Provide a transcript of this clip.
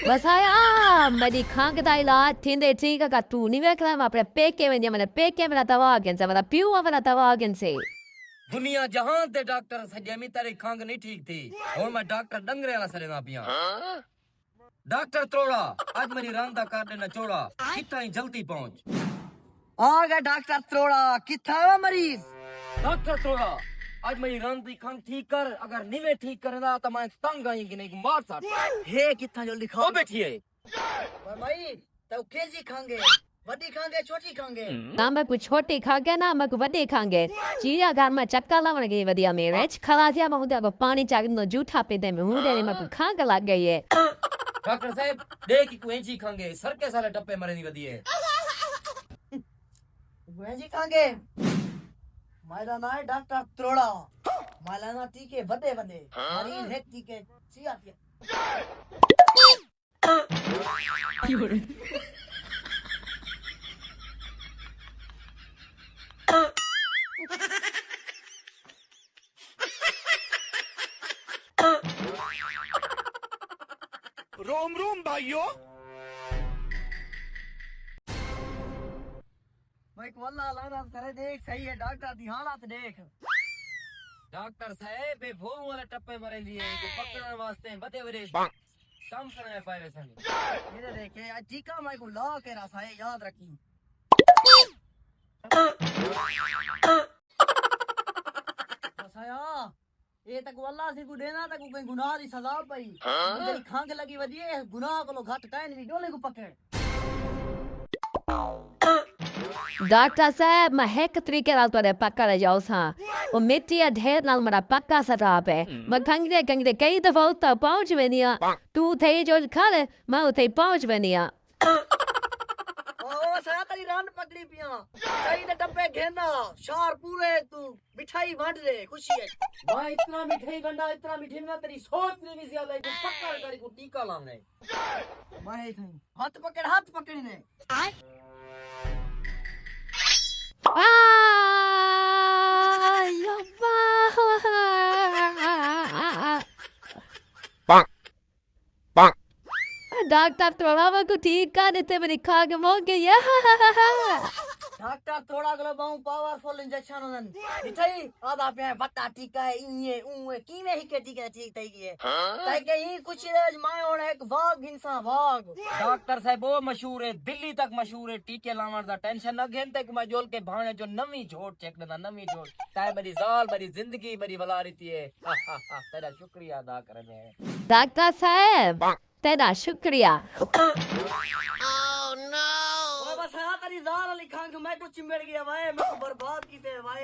Masaya, madi kangadai la, tinde tiga gatu, nive klama pre peke when yamana peke when atawagan, samana pew of an atawagan say. दुनिया जहां ते doctor सजेमी तेरी खंग नहीं ठीक थी और मैं डॉक्टर डंगरे वाला सरे ना पिया डॉक्टर त्रोड़ा आज मेरी रांदा कर देना चोड़ा कितना ही जल्दी पहुंच आ गया डॉक्टर त्रोड़ा किथा है मरीज डॉक्टर त्रोड़ा आज मेरी रांदी खंग ठीक कर अगर निवे ठीक करना तो मैं तंग आई कि नहीं मार साथ हे किथा जो लिखा ओ बैठिए भाई तो केजी खांगे वड्डी खांगे छोटी खांगे Nama ku chote kage na maku vade kange. Jia garma chakka la wanage vadia marriage. Kalatia mahuda ba pani chagin no juta pe dem hude ne maku kanga lag gaye. Doctor साहब देख कि वेंची खांगे sir के सारे टप्पे मरे नहीं वदी है वेंजी खांगे मायला ना है डॉक्टर त्रोड़ा मायला ना टीके वडे वडे मरीज है टीके सिया के रोम रोम भाइयों मैं वल्ला लाना करे देख सही है डॉक्टर दी हालत देख डॉक्टर साहब बे भोग वाला टप्पे मरे लिए को पकड़ने वास्ते बदे वरे काम करने पाए वैसे ये देखे आज टीका मैं को ला के रहा है याद रखी बसाया ये तक वल्ला से को देना तक कोई गुनाह दी सजा पई तेरी खांग लगी वदी है गुनाह को घट काए नहीं डोले को पकड़ Doctor said mahek trike al to de pakka jausa. O mitti ad head nal mara pakka sarape. Makangde kangde kay de volta pauj venia. Tu te jo kale mau te pauj venia. ओ सया तेरी रान पकड़ी पिया चाई दे डब्बे घेना शार पूरे तू मिठाई बांट दे खुशी है भाई इतना मिठाई गंडा इतना मिठी ना तेरी सोच नहीं भी ज्यादा है पक्का करी को टीका लाने मैं हाथ पकड़ी ने Ah, yabba. Doctor Trolava ko ठीक कर देते मैंने खा के मो के या डॉक्टर थोड़ा गलो बहु पावरफुल इंजेक्शन होनन मिठाई आधा पे बता टीका है इए उए कीने ही के टीका ठीक तई की है तई के ही कुछ राज माय और एक वाग इंसान वाग डॉक्टर साहब वो मशहूर है दिल्ली तक मशहूर है टीके लावण दा टेंशन न घेन तक मैं जोल के भाणे जो नवी झोट चेक ना नवी झोट ताए मेरी जाल मेरी जिंदगी मेरी भला रीति है तेरा शुक्रिया अदा करने डॉक्टर साहब तेरा शुक्रिया ओ बस आ तेरी जान लिखा के मैं तो चिमड़ गया भाई मैं तो बर्बाद की थे भाई